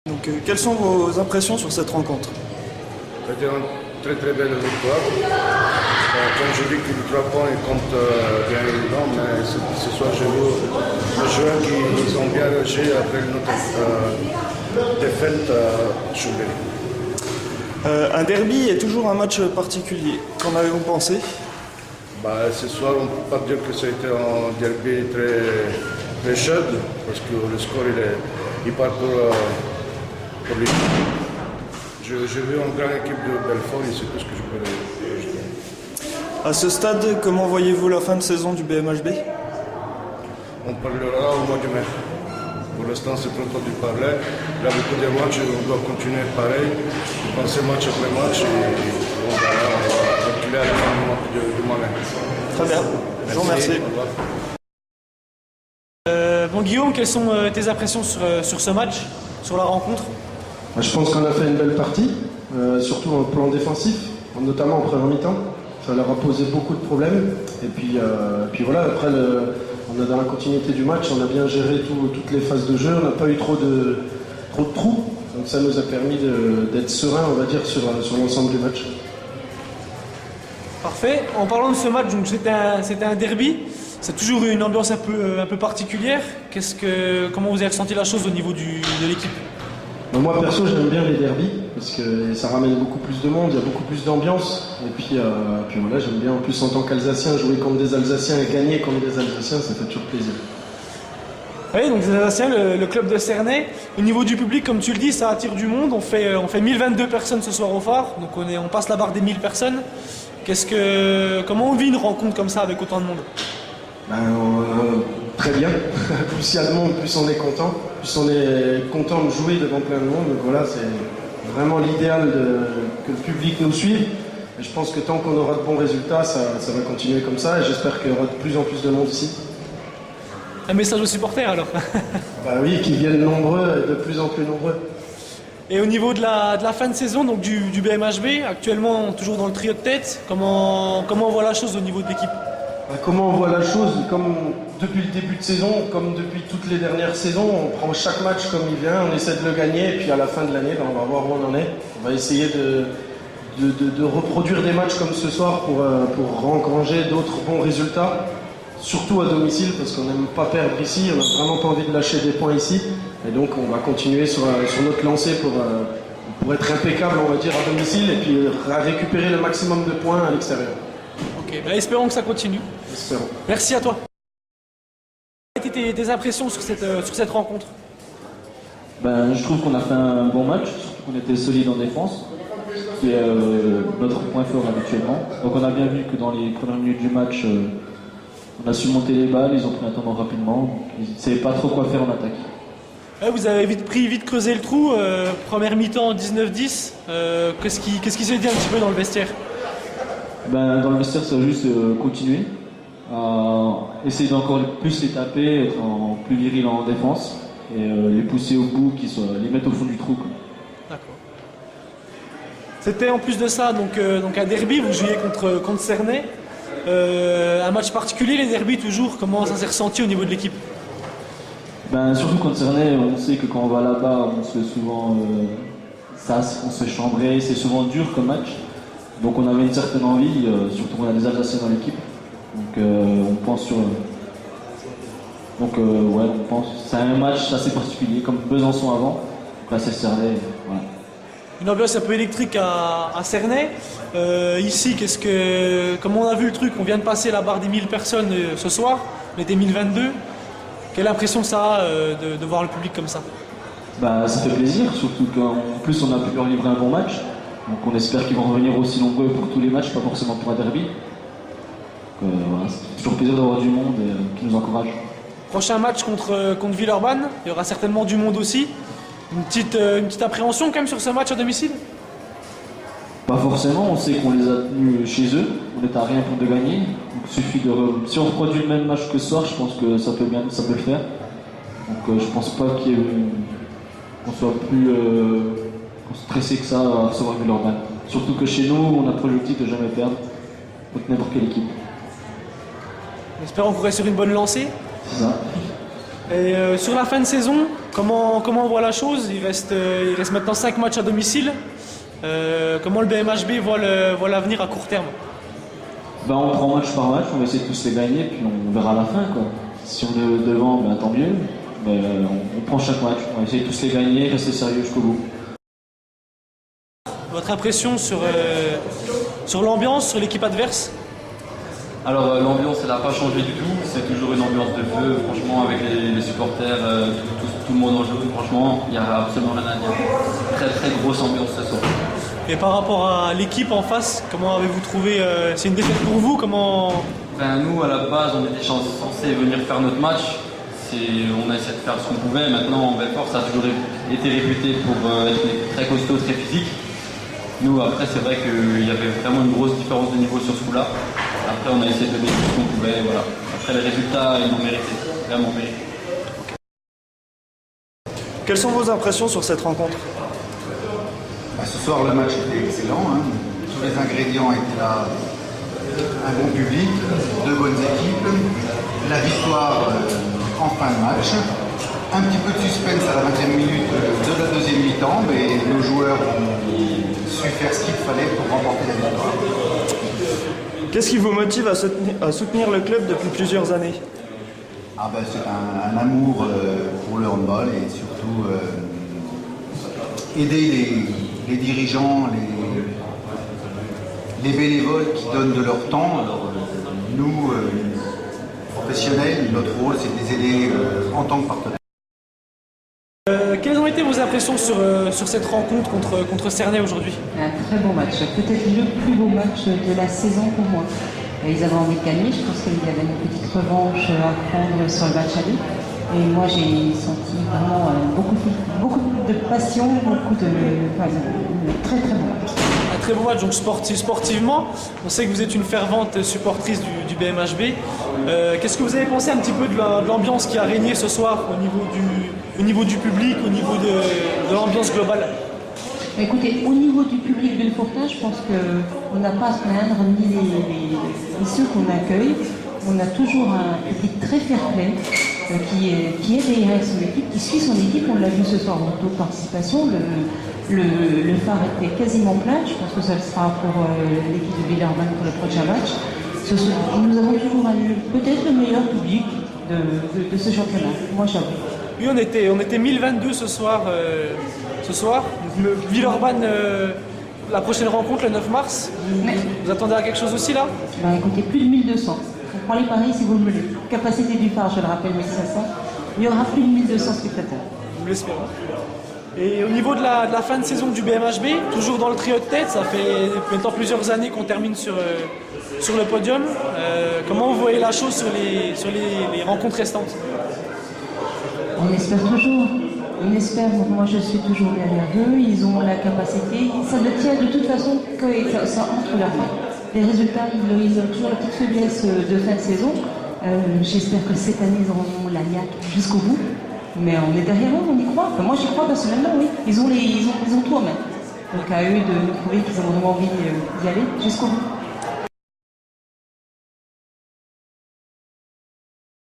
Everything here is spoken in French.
Donc, quelles sont vos impressions sur cette rencontre? C'était une très belle victoire. Comme je dis que les 3 points comptent bien évidemment, mais ce soir j'ai vu les joueurs qui ont bien réagi après notre défaite à Chambéry. Un derby est toujours un match particulier. Qu'en avez-vous pensé? Ce soir, on ne peut pas dire que ça a été un derby très chaud, parce que le score il part pour l'équipe. J'ai vu une grande équipe de Belfort et c'est tout ce que je peux ajouter. À ce stade, comment voyez-vous la fin de saison du BMHB? On parlera au mois de mai. Pour l'instant, c'est trop tôt de parler. Il y a beaucoup de matchs, on doit continuer pareil, penser match après match et on va calculer à la fin du mois de mai. Très bien, je vous remercie. Bon Guillaume, quelles sont tes impressions sur ce match, sur la rencontre? Je pense qu'on a fait une belle partie, surtout au plan défensif, notamment en première mi-temps. Ça leur a posé beaucoup de problèmes. Et puis voilà, après, on a dans la continuité du match, on a bien géré toutes les phases de jeu, on n'a pas eu trop de trous. Donc ça nous a permis d'être serein, on va dire, sur l'ensemble du match. Parfait. En parlant de ce match, donc c'était un derby. C'est toujours une ambiance un peu particulière. Comment vous avez ressenti la chose au niveau de l'équipe? Moi perso, j'aime bien les derbys parce que ça ramène beaucoup plus de monde, il y a beaucoup plus d'ambiance. Et puis voilà, j'aime bien en plus en tant qu'Alsacien jouer contre des Alsaciens et gagner contre des Alsaciens, ça fait toujours plaisir. Oui, donc les Alsaciens, le club de Cernay. Au niveau du public, comme tu le dis, ça attire du monde. On fait 1022 personnes ce soir au phare, donc on passe la barre des 1000 personnes. Comment on vit une rencontre comme ça avec autant de monde? Très bien. Plus il y a de monde, plus on est content. Plus on est content de jouer devant plein de monde. Donc voilà, c'est vraiment l'idéal que le public nous suive. Et je pense que tant qu'on aura de bons résultats, ça va continuer comme ça. Et j'espère qu'il y aura de plus en plus de monde ici. Un message aux supporters alors? Oui, qu'ils viennent nombreux et de plus en plus nombreux. Et au niveau de la fin de saison donc du BMHB, actuellement toujours dans le trio de tête, comment on voit la chose au niveau de l'équipe? Comment on voit la chose? Comme depuis le début de saison, comme depuis toutes les dernières saisons, on prend chaque match comme il vient, on essaie de le gagner, et puis à la fin de l'année, on va voir où on en est. On va essayer de reproduire des matchs comme ce soir pour engranger d'autres bons résultats, surtout à domicile, parce qu'on n'aime pas perdre ici, on n'a vraiment pas envie de lâcher des points ici, et donc on va continuer sur notre lancée pour être impeccable, on va dire, à domicile, et puis récupérer le maximum de points à l'extérieur. Ok, espérons que ça continue. Espérons. Merci à toi. Quelles étaient tes impressions sur cette rencontre? Je trouve qu'on a fait un bon match, surtout qu'on était solide en défense, qui est notre point fort habituellement. Donc on a bien vu que dans les premières minutes du match, on a su monter les balles, ils ont pris un tournant rapidement, ils ne savaient pas trop quoi faire en attaque. Vous avez vite creusé le trou, première mi-temps 19-10, qu'est-ce qui s'est dit un petit peu dans le vestiaire? Dans le vestiaire, ça va juste continuer, essayer d'encore plus les taper, être plus viril en défense et les pousser au bout, les mettre au fond du trou. Quoi. D'accord. C'était en plus de ça donc un derby, vous jouiez contre Cernay. Un match particulier, les derbys toujours, comment ça s'est ressenti au niveau de l'équipe? Surtout contre Cernay, on sait que quand on va là-bas, on se fait souvent on se fait chambrer, c'est souvent dur comme match. Donc on avait une certaine envie, surtout qu'on a des Alsaciens dans l'équipe. Donc on pense sur... on pense c'est un match assez particulier, comme Besançon avant. Donc là c'est Cernay, voilà. Une ambiance un peu électrique à Cernay. Ici, comment on a vu le truc? On vient de passer la barre des 1000 personnes ce soir, on était 1022. Quelle impression ça a de voir le public comme ça? Ça fait plaisir, surtout qu'en plus on a pu leur livrer un bon match. Donc on espère qu'ils vont revenir aussi nombreux pour tous les matchs, pas forcément pour un derby. C'est toujours plaisir d'avoir du monde qui nous encourage. Prochain match contre Villeurbanne, il y aura certainement du monde aussi. Une petite appréhension quand même sur ce match à domicile? Pas forcément, on sait qu'on les a tenus chez eux, on est à rien pour de gagner. Donc il suffit si on reproduit le même match que ce soir, je pense que ça peut le faire. Donc je pense pas qu'on soit plus stressé que ça à recevoir Villeurbanne. Surtout que chez nous, on a pour objectif de jamais perdre contre n'importe quelle équipe. Espérons qu'on reste sur une bonne lancée. C'est ça. Et sur la fin de saison, comment on voit la chose? Il reste maintenant 5 matchs à domicile. Comment le BMHB voit l'avenir à court terme? Ben, on prend match par match, on va essayer de tous les gagner, puis on verra à la fin, quoi. Si on est devant, ben, tant mieux. Mais on prend chaque match, on va essayer de tous les gagner, rester sérieux jusqu'au bout. Votre impression sur l'ambiance, sur l'équipe adverse? Alors l'ambiance elle n'a pas changé du tout, c'est toujours une ambiance de feu, franchement avec les supporters, tout le monde en joue, franchement il n'y a absolument rien à dire. Très très grosse ambiance ce soir. Et par rapport à l'équipe en face, comment avez-vous trouvé c'est une défaite pour vous? Comment... Ben, nous à la base on était censés venir faire notre match, on a essayé de faire ce qu'on pouvait, maintenant Belfort ça a toujours été réputé pour être très costaud, très physique. Nous après c'est vrai qu'il y avait vraiment une grosse différence de niveau sur ce coup-là. Après, on a essayé de donner tout ce qu'on pouvait, voilà. Après, les résultats, ils l'ont mérité, vraiment mérité. Quelles sont vos impressions sur cette rencontre? Ce soir, le match était excellent. Hein. Tous les ingrédients étaient là. Un bon public, deux bonnes équipes, la victoire en fin de match. Un petit peu de suspense à la 20e minute de la deuxième mi-temps, mais nos joueurs ont su faire ce qu'il fallait pour remporter la victoire. Qu'est-ce qui vous motive à soutenir le club depuis plusieurs années? C'est un amour pour le handball et surtout aider les dirigeants, les bénévoles qui donnent de leur temps. Alors, nous, professionnels, notre rôle c'est de les aider en tant que partenaires. Quelles ont été vos impressions sur cette rencontre contre Cernay aujourd'hui? Un très beau match, peut-être le plus beau match de la saison pour moi. Ils avaient envie de gagner, je pense qu'il y avait une petite revanche à prendre sur le match aller. Et moi j'ai senti vraiment beaucoup de passion, très très beau match. Un très beau match, donc sportivement. On sait que vous êtes une fervente supportrice du BMHB. Qu'est-ce que vous avez pensé un petit peu de l'ambiance qui a régné ce soir au niveau du public, au niveau de l'ambiance globale? Écoutez, au niveau du public belfortain, je pense qu'on n'a pas à se plaindre ni ceux qu'on accueille. On a toujours un public très fair-play qui est derrière son équipe, qui suit son équipe. On l'a vu ce soir en taux de participation. Le phare était quasiment plein. Je pense que ça le sera pour l'équipe de Villeurbanne pour le prochain match. Nous avons toujours peut-être le meilleur public de ce championnat. Moi, j'avoue. Oui, on était 1022 ce soir. Villeurbanne, la prochaine rencontre le 9 mars. Vous attendez à quelque chose aussi là? Écoutez, plus de 1200. On prend les paris si vous le voulez. Capacité du phare, je le rappelle, 1500. Il y aura plus de 1200 spectateurs. Nous l'espérons. Et au niveau de la fin de saison du BMHB, toujours dans le trio de tête, ça fait maintenant plusieurs années qu'on termine sur le podium. Comment vous voyez la chose sur les rencontres restantes? On espère toujours. On espère, moi je suis toujours derrière eux, ils ont la capacité, ça ne tient de toute façon que ça entre leurs mains. Les résultats, ils ont toujours la petite faiblesse de fin de saison. J'espère que cette année ils auront la niaque jusqu'au bout. Mais on est derrière eux, on y croit. Moi j'y crois personnellement, oui. Ils ont tout en main. Donc à eux de nous prouver qu'ils ont vraiment envie d'y aller jusqu'au bout.